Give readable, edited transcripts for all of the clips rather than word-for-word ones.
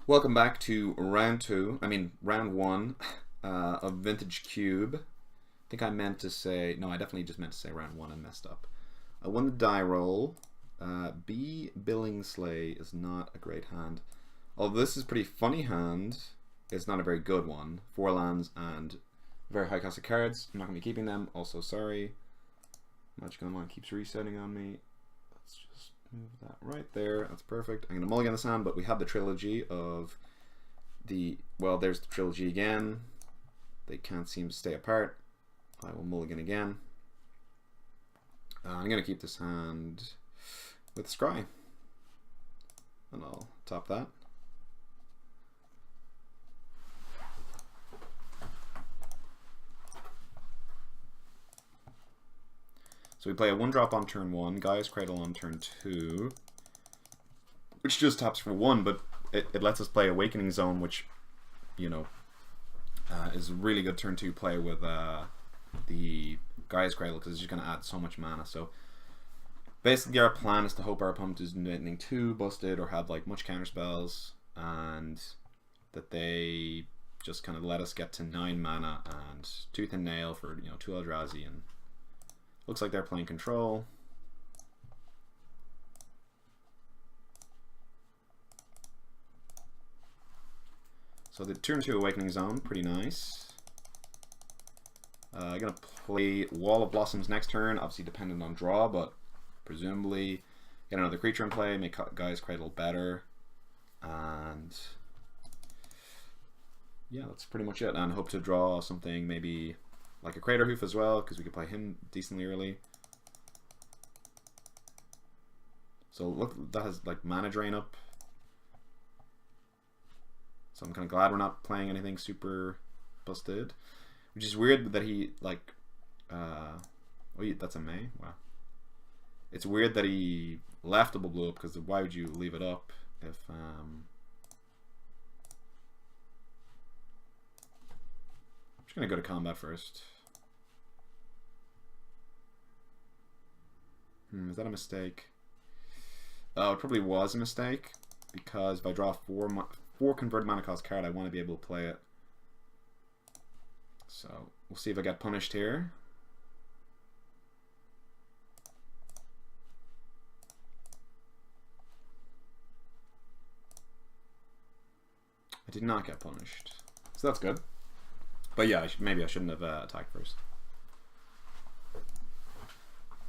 Welcome back to round one of Vintage Cube. I think I meant to say, no, I definitely just meant to say round one and messed up. I won the die roll. B Billingsley is not a great hand. Although this is a pretty funny hand, it's not a very good one. 4 lands and very high cost of cards. I'm not going to be keeping them. Also, sorry. Magic Online keeps resetting on me. Let's just move that right there. That's perfect. I'm going to mulligan this hand, but we have the trilogy of the... Well, there's the trilogy again. They can't seem to stay apart. I will mulligan again. I'm going to keep this hand with Scry. And I'll top that. So we play a 1-drop on turn 1, Gaia's Cradle on turn 2, which just taps for 1, but it lets us play Awakening Zone, which, you know, is a really good turn 2 play with the Gaia's Cradle, because it's just going to add so much mana. So basically our plan is to hope our opponent is getting too busted or have like much counter spells, and that they just kind of let us get to 9 mana and Tooth and Nail for, you know, 2 Eldrazi, and looks like they're playing control. So the turn 2 Awakening Zone, pretty nice. I'm going to play Wall of Blossoms next turn, obviously dependent on draw, but presumably get another creature in play, make Gaia's Cradle better, and yeah, that's pretty much it. And hope to draw something maybe like a Crater Hoof as well, because we could play him decently early. So look, that has like mana drain up. So I'm kind of glad we're not playing anything super busted. Which is weird that he like, oh, that's a May? Wow. It's weird that he left the blue up, because why would you leave it up if, I'm just gonna go to combat first. Is that a mistake? Oh, it probably was a mistake, because if I draw 4 converted mana cost card, I want to be able to play it. So we'll see if I get punished here. I did not get punished, so that's good. But yeah, maybe I shouldn't have attacked first.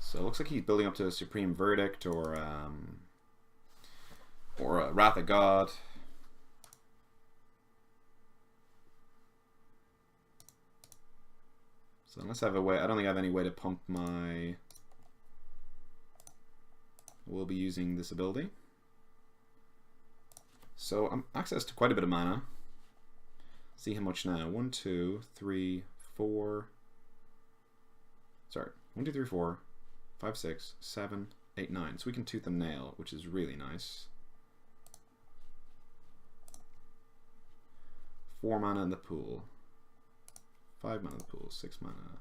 So it looks like he's building up to a Supreme Verdict or a Wrath of God. So unless I have a way, I don't think I have any way to pump my... We'll be using this ability. So I'm access to quite a bit of mana. See how much now. 1, 2, 3, 4. Sorry, 1, 2, 3, 4, 5, 6, 7, 8, 9. So we can Tooth and Nail, which is really nice. 4 mana in the pool. 5 mana in the pool. 6 mana.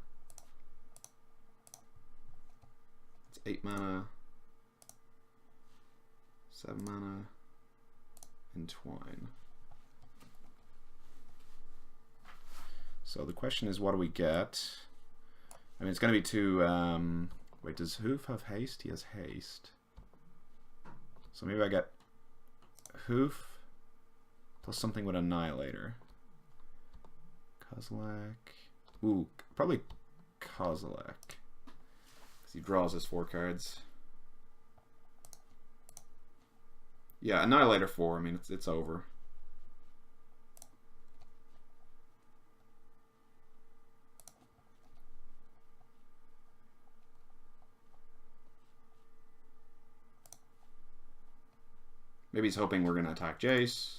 It's 8 mana. 7 mana. Entwine. So the question is, what do we get? I mean, it's going to be too... wait, does Hoof have haste? He has haste. So maybe I get Hoof plus something with Annihilator. Kozilek. Ooh, probably Kozilek, because he draws his 4 cards. Yeah, Annihilator 4. I mean, it's over. Maybe he's hoping we're going to attack Jace.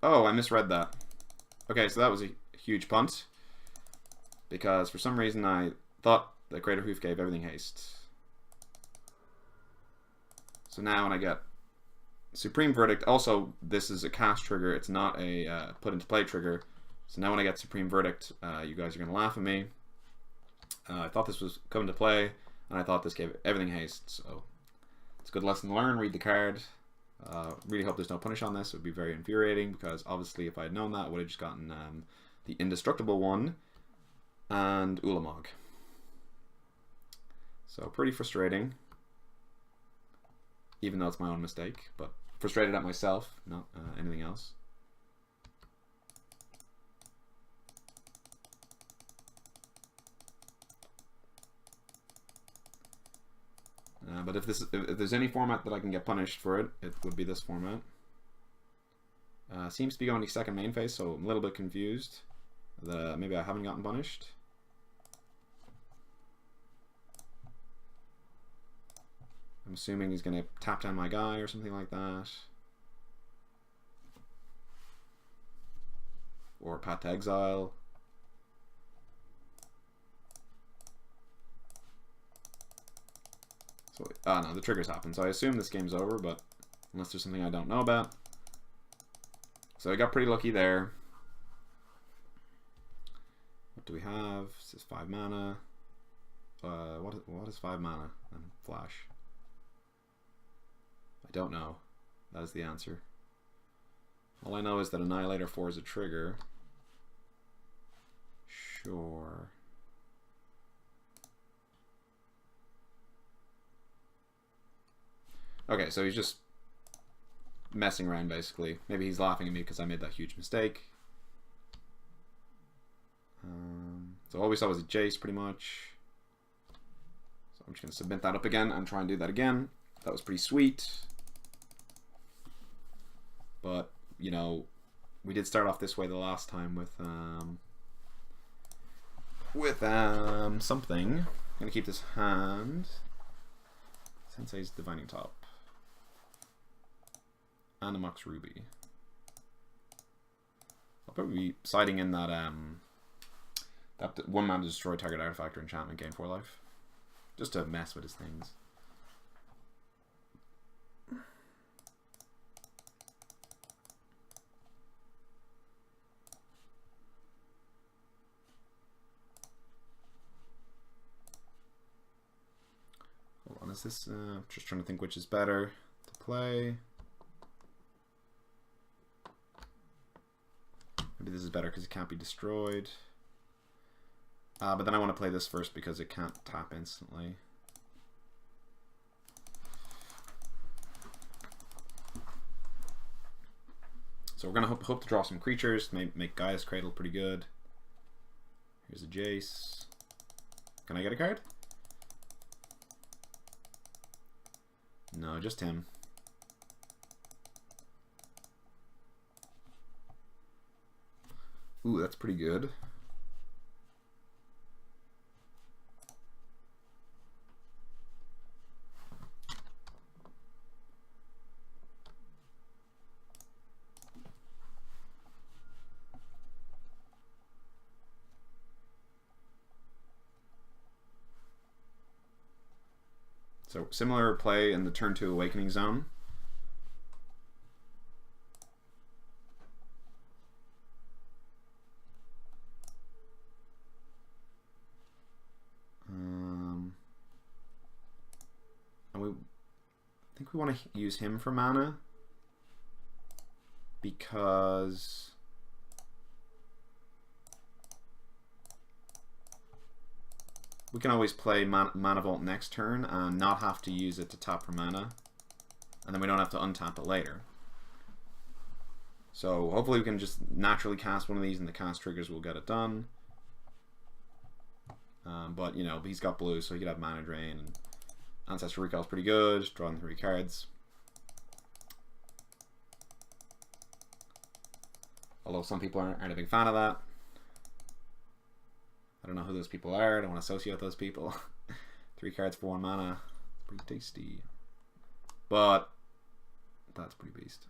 Oh, I misread that. Okay, so that was a huge punt, because for some reason I thought that Crater Hoof gave everything haste. So now when I get Supreme Verdict, also this is a cast trigger, it's not a put into play trigger. So now when I get Supreme Verdict, you guys are going to laugh at me. I thought this was coming to play, and I thought this gave everything haste, so It's a good lesson to learn. Read the card. Really hope there's no punish on this. It would be very infuriating because obviously if I had known that, I would have just gotten the indestructible one and Ulamog. So pretty frustrating, even though it's my own mistake, but frustrated at myself, not anything else. But if there's any format that I can get punished for it, it would be this format. Seems to be going to second main phase, so I'm a little bit confused that maybe I haven't gotten punished. I'm assuming he's going to tap down my guy or something like that. Or Path to Exile. So, no, the triggers happen. So I assume this game's over, but unless there's something I don't know about. So I got pretty lucky there. What do we have? This is 5 mana. What is 5 mana and flash? I don't know. That is the answer. All I know is that Annihilator 4 is a trigger. Sure. Okay, so he's just messing around basically. Maybe he's laughing at me because I made that huge mistake. So all we saw was a Jace pretty much. So I'm just going to submit that up again and try and do that again. That was pretty sweet. But, you know, we did start off this way the last time with something. I'm going to keep this hand. Sensei's Divining Top. And a Mox Ruby. I'll probably be siding in that that 1 mana to destroy target artifact or enchantment, gain 4 life. Just to mess with his things. Hold on, is this just trying to think which is better to play. Maybe this is better because it can't be destroyed. But then I want to play this first because it can't tap instantly. So we're going to hope to draw some creatures, make Gaia's Cradle pretty good. Here's a Jace. Can I get a card? No, just him. Ooh, that's pretty good. So similar play in the turn 2 Awakening Zone. And I think we want to use him for mana because we can always play Mana Vault next turn and not have to use it to tap for mana. And then we don't have to untap it later. So hopefully we can just naturally cast one of these and the cast triggers will get it done. But, you know, he's got blue, so he could have Mana Drain. And Ancestral Recall is pretty good, drawing 3 cards. Although some people aren't a big fan of that. I don't know who those people are. I don't want to associate with those people. 3 cards for 1 mana. Pretty tasty. But that's pretty beast.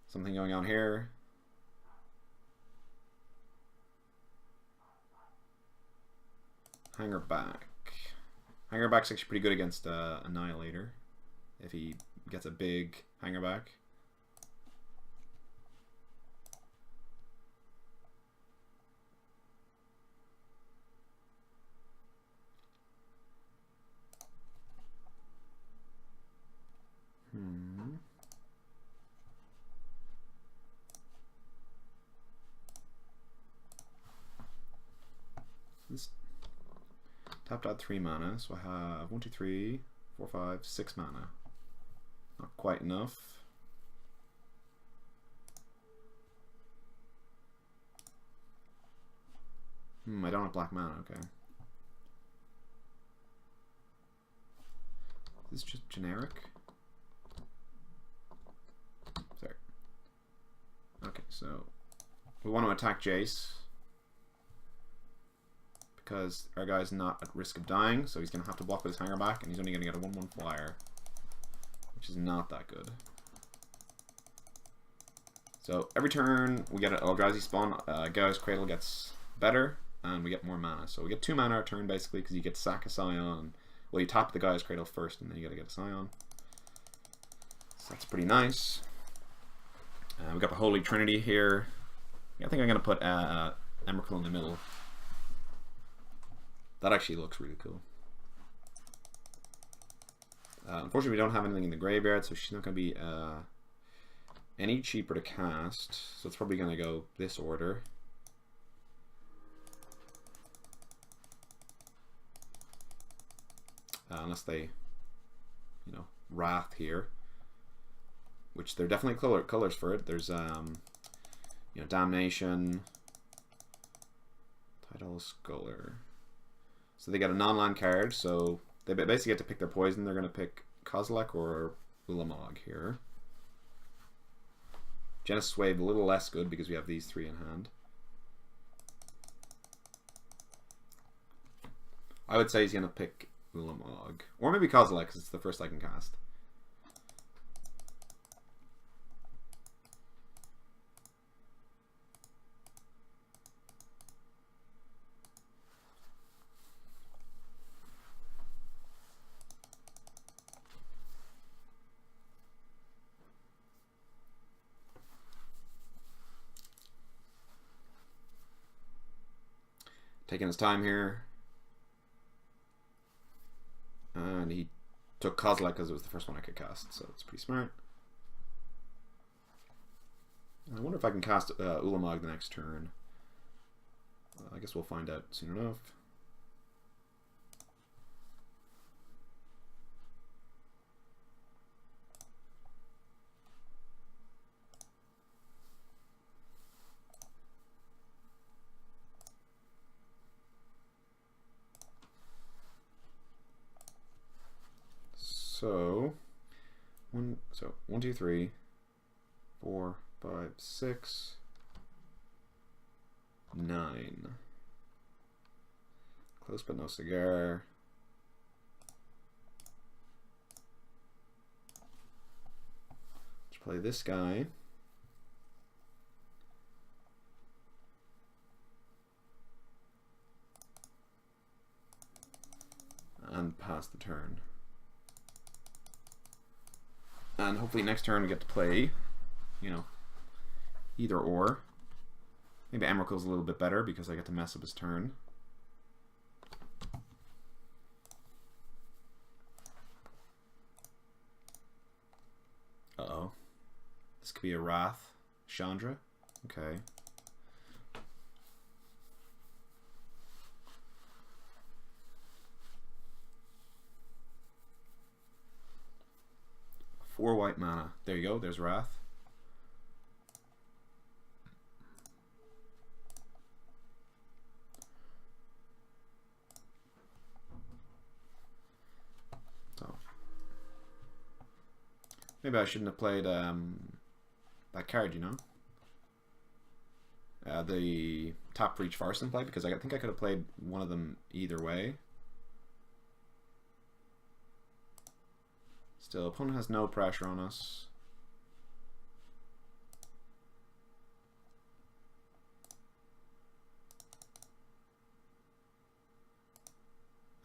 Something going on here. Hanger Back. Hanger Back's actually pretty good against Annihilator. If he gets a big Hanger Back. This tapped out 3 mana, so I have 1, 2, 3, 4, 5, 6 mana. Not quite enough. I don't have black mana, okay. Is this just generic? Sorry. Okay, so we want to attack Jace because our guy's not at risk of dying, so he's going to have to block with his hanger back, and he's only going to get a 1/1 flyer, which is not that good. So every turn we get an Eldrazi spawn, Gaia's Cradle gets better, and we get more mana. So we get 2 mana a turn basically because you get to sack a Scion. Well, you tap the Gaia's Cradle first, and then you got to get a Scion. So that's pretty nice. We got the Holy Trinity here. I think I'm going to put Emrakul in the middle. That actually looks really cool. Unfortunately, we don't have anything in the graveyard, so she's not going to be any cheaper to cast. So it's probably going to go this order. Unless they, you know, Wrath here, which they're definitely colors for it. There's, you know, Damnation, Tidal Scholar. So they get a non-land card, so they basically get to pick their poison. They're going to pick Kozilek or Ulamog here. Genesis Wave a little less good because we have these 3 in hand. I would say he's going to pick Ulamog. Or maybe Kozilek, because it's the first I can cast. Taking his time here. And he took Kozilek because it was the first one I could cast, so it's pretty smart. I wonder if I can cast Ulamog the next turn. I guess we'll find out soon enough. So 1, 2, 3, 4, 5, 6, 9. Close but no cigar. Let's play this guy. And pass the turn. And hopefully next turn we get to play, you know, either or. Maybe Emrakul's a little bit better because I get to mess up his turn. Uh-oh. This could be a Wrath. Chandra. Okay. Four white mana. There you go. There's Wrath. So maybe I shouldn't have played that card, you know, the Tap for each Farson play, because I think I could have played one of them either way. Still, opponent has no pressure on us.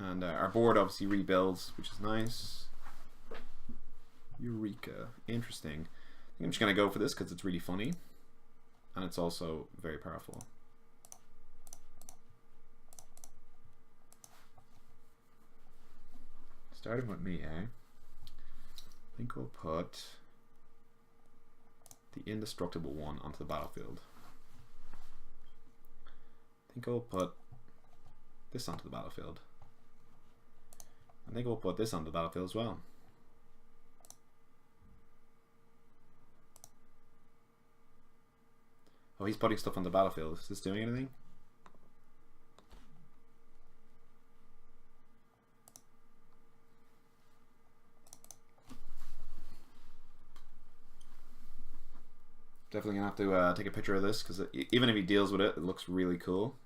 And our board obviously rebuilds, which is nice. Eureka. Interesting. I think I'm just going to go for this because it's really funny. And it's also very powerful. Starting with me, eh? I think we'll put the indestructible one onto the battlefield. I think I'll put this onto the battlefield. I think we'll put this onto the battlefield as well. Oh, he's putting stuff on the battlefield. Is this doing anything? Definitely gonna have to take a picture of this, because even if he deals with it, it looks really cool.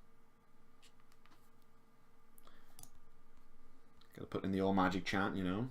Gotta put in the old magic chant, you know.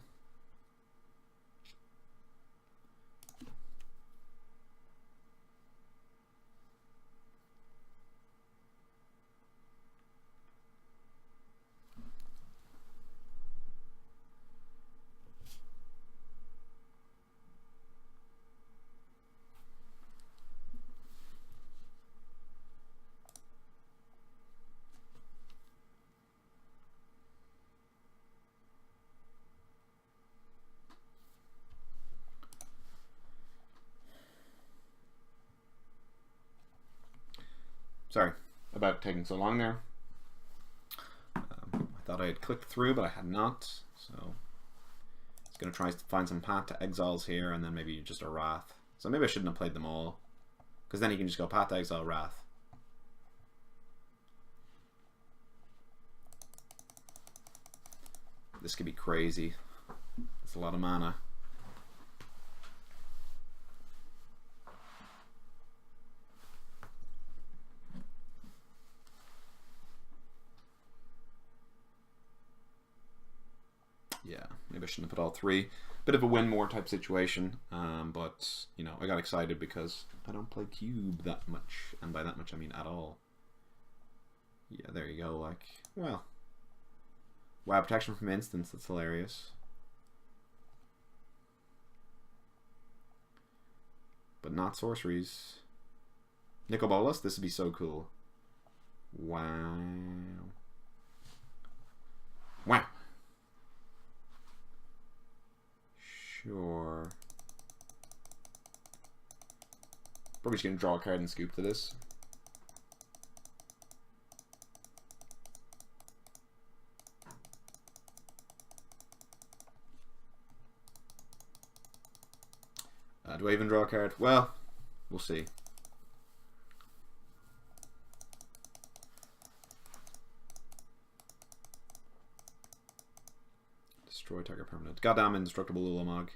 Sorry about taking so long there. I thought I had clicked through, but I had not. So it's going to try to find some path to exiles here, and then maybe just a Wrath. So maybe I shouldn't have played them all, because then you can just go path to exile, Wrath. This could be crazy. It's a lot of mana. Yeah, maybe I shouldn't have put all three. Bit of a win more type situation, but you know, I got excited because I don't play cube that much, and by that much I mean at all. Yeah, there you go. Like, well, wow, protection from instants. That's hilarious. But not sorceries. Nicol Bolas, this would be so cool. Wow. Wow. Sure. Probably just gonna draw a card and scoop to this. Do I even draw a card? Well, we'll see. Destroy target permanent. Goddamn indestructible Ulamog.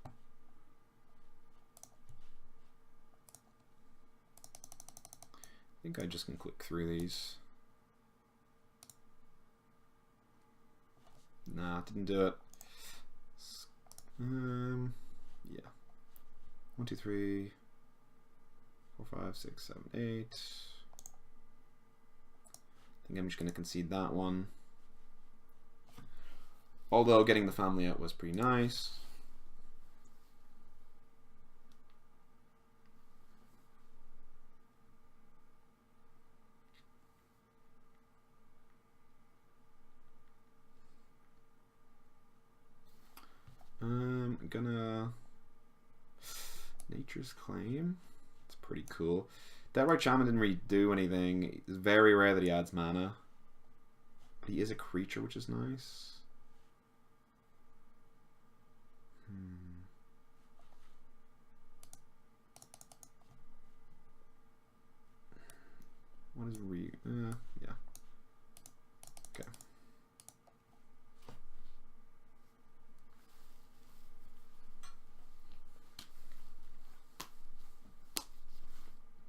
I think I just can click through these. Nah, didn't do it. Yeah. 1, 2, 3, 4, 5, 6, 7, 8. I think I'm just gonna concede that one. Although getting the family out was pretty nice. I'm gonna Nature's Claim. It's pretty cool. Deadright Shaman didn't really do anything. It's very rare that he adds mana. But he is a creature, which is nice. What is yeah. Okay.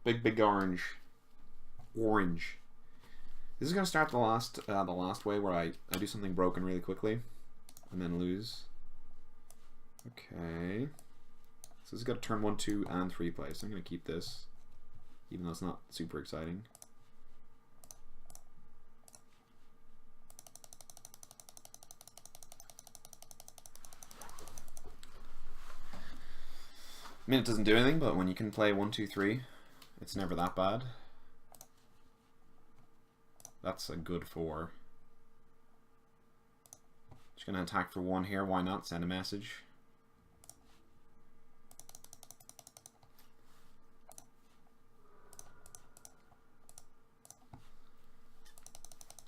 Big orange. Orange. This is gonna start the last way where I do something broken really quickly and then lose. Okay. So this has got to turn 1, 2, and 3 play. So I'm gonna keep this, even though it's not super exciting. I mean, it doesn't do anything, but when you can play 1, 2, 3, it's never that bad. That's a good 4. Just gonna attack for 1 here. Why not? Send a message.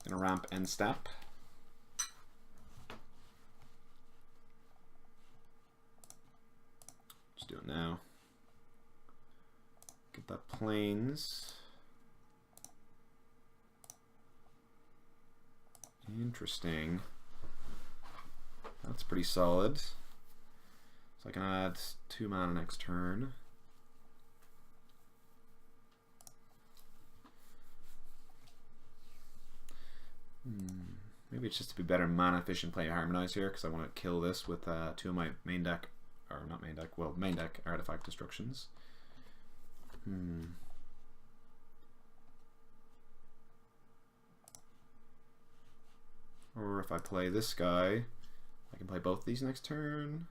Gonna ramp end step. Just do it now. Get that plains. Interesting. That's pretty solid. So I can add 2 mana next turn. Maybe it's just to be better mana efficient play Harmonize here because I want to kill this with 2 of my main deck, or not main deck, well, main deck artifact destructions. Or if I play this guy, I can play both these next turn.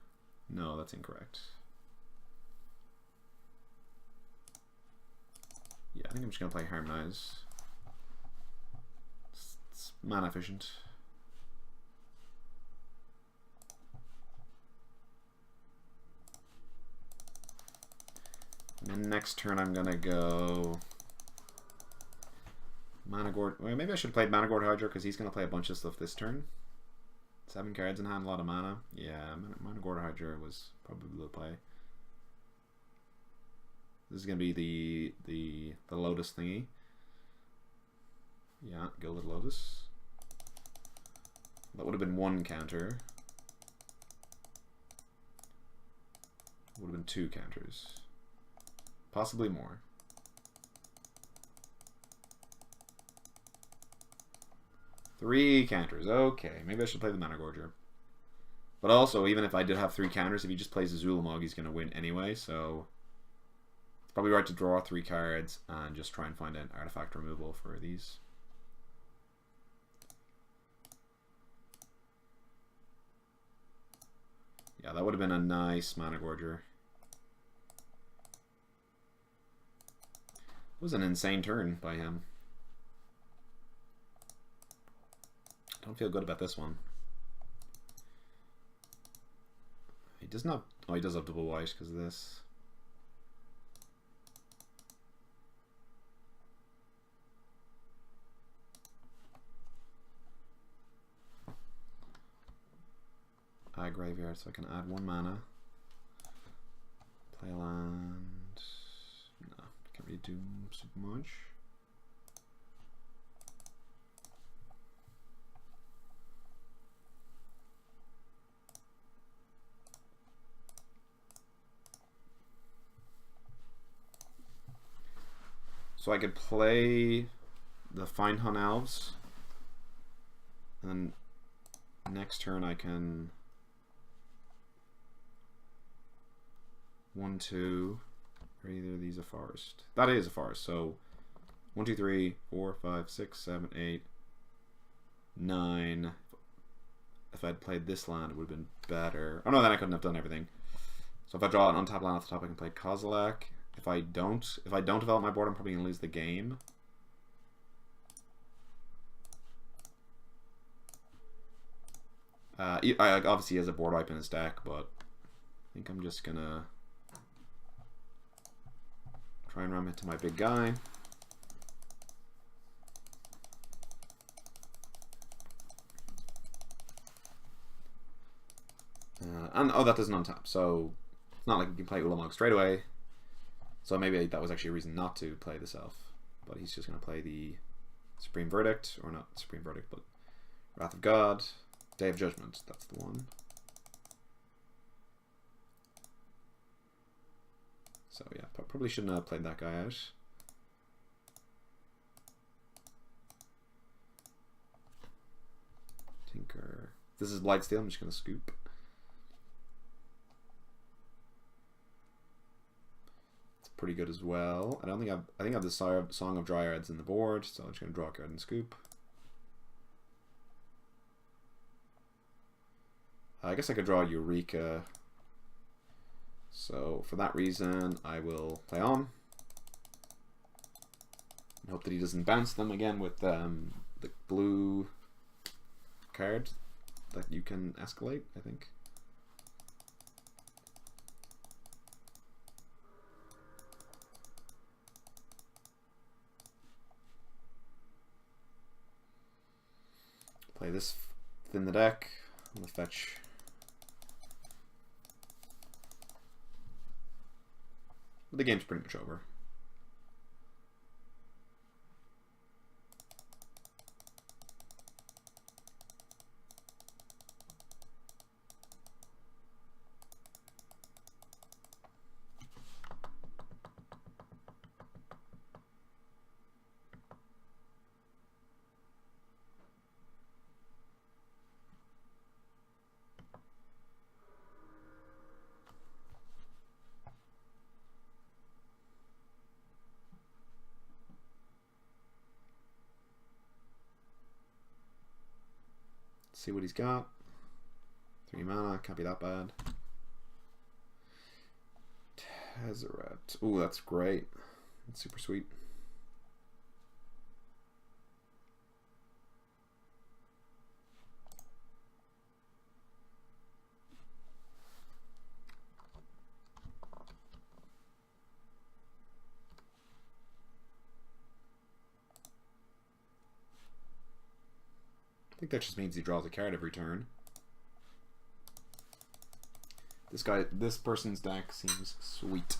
No, that's incorrect. Yeah, I think I'm just going to play Harmonize. It's mana efficient. And then next turn I'm going to go Mana Gorge. Well, maybe I should have played Mana Gorge Hydra because he's going to play a bunch of stuff this turn. 7 cards in hand, a lot of mana. Yeah, Mana Gorge Hydra was probably the play. This is going to be the Lotus thingy. Yeah, Gilded Lotus. That would have been 1 counter. Would have been 2 counters. Possibly more. Three counters. Okay, maybe I should play the Mana Gorger. But also, even if I did have 3 counters, if he just plays a Zulamog, he's going to win anyway, so it's probably right to draw 3 cards and just try and find an artifact removal for these. Yeah, that would have been a nice Mana Gorger. It was an insane turn by him. I don't feel good about this one. He does not. Oh, he does have double white because of this. Graveyard, so I can add 1 mana. Play a land. No, can't really do super much. So I could play the Fine Hunt Elves, and then next turn I can 1, 2, or either of these a forest. That is a forest, so 1, 2, 3, 4, 5, 6, 7, 8, 9. If I'd played this land, it would have been better. Oh no, then I couldn't have done everything. So if I draw an untapped land off the top, I can play Kozilek. If I don't develop my board, I'm probably gonna lose the game. Obviously he has a board wipe in his deck, but I think I'm just gonna try and ram into my big guy. And oh, that doesn't untap, so it's not like you can play Ulamog straight away. So maybe that was actually a reason not to play this elf. But he's just going to play the Supreme Verdict, or not Supreme Verdict, but Wrath of God, Day of Judgment, that's the one. So yeah, probably shouldn't have played that guy out. Tinker. This is Blightsteel, I'm just going to scoop. Pretty good as well. I think I have the Song of Dryads in the board, so I'm just gonna draw a card and scoop. I guess I could draw Eureka. So for that reason, I will play on and hope that he doesn't bounce them again with the blue card that you can escalate, I think. Play this within the deck. I'm gonna fetch. But the game's pretty much over. See what he's got. 3 mana, can't be that bad. Tezzeret. Ooh, that's great. That's super sweet. I think that just means he draws a card every turn. This person's deck seems sweet.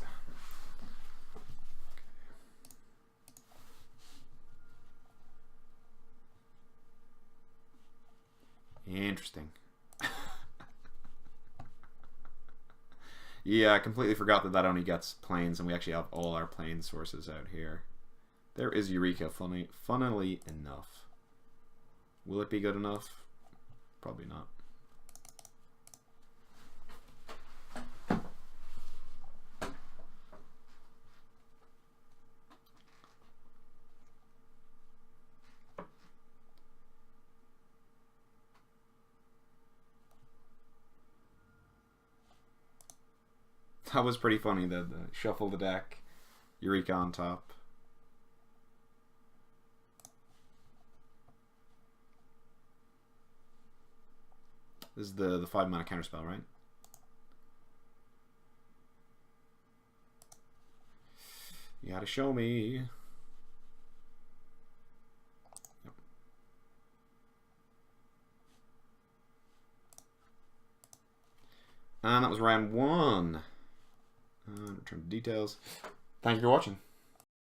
Interesting. Yeah, I completely forgot that only gets planes, and we actually have all our plane sources out here. There is Eureka, funnily enough. Will it be good enough? Probably not. That was pretty funny, the shuffle the deck, Eureka on top. This is the 5 mana counterspell, right? You gotta show me. Yep. And that was round 1. Return to details. Thank you for watching.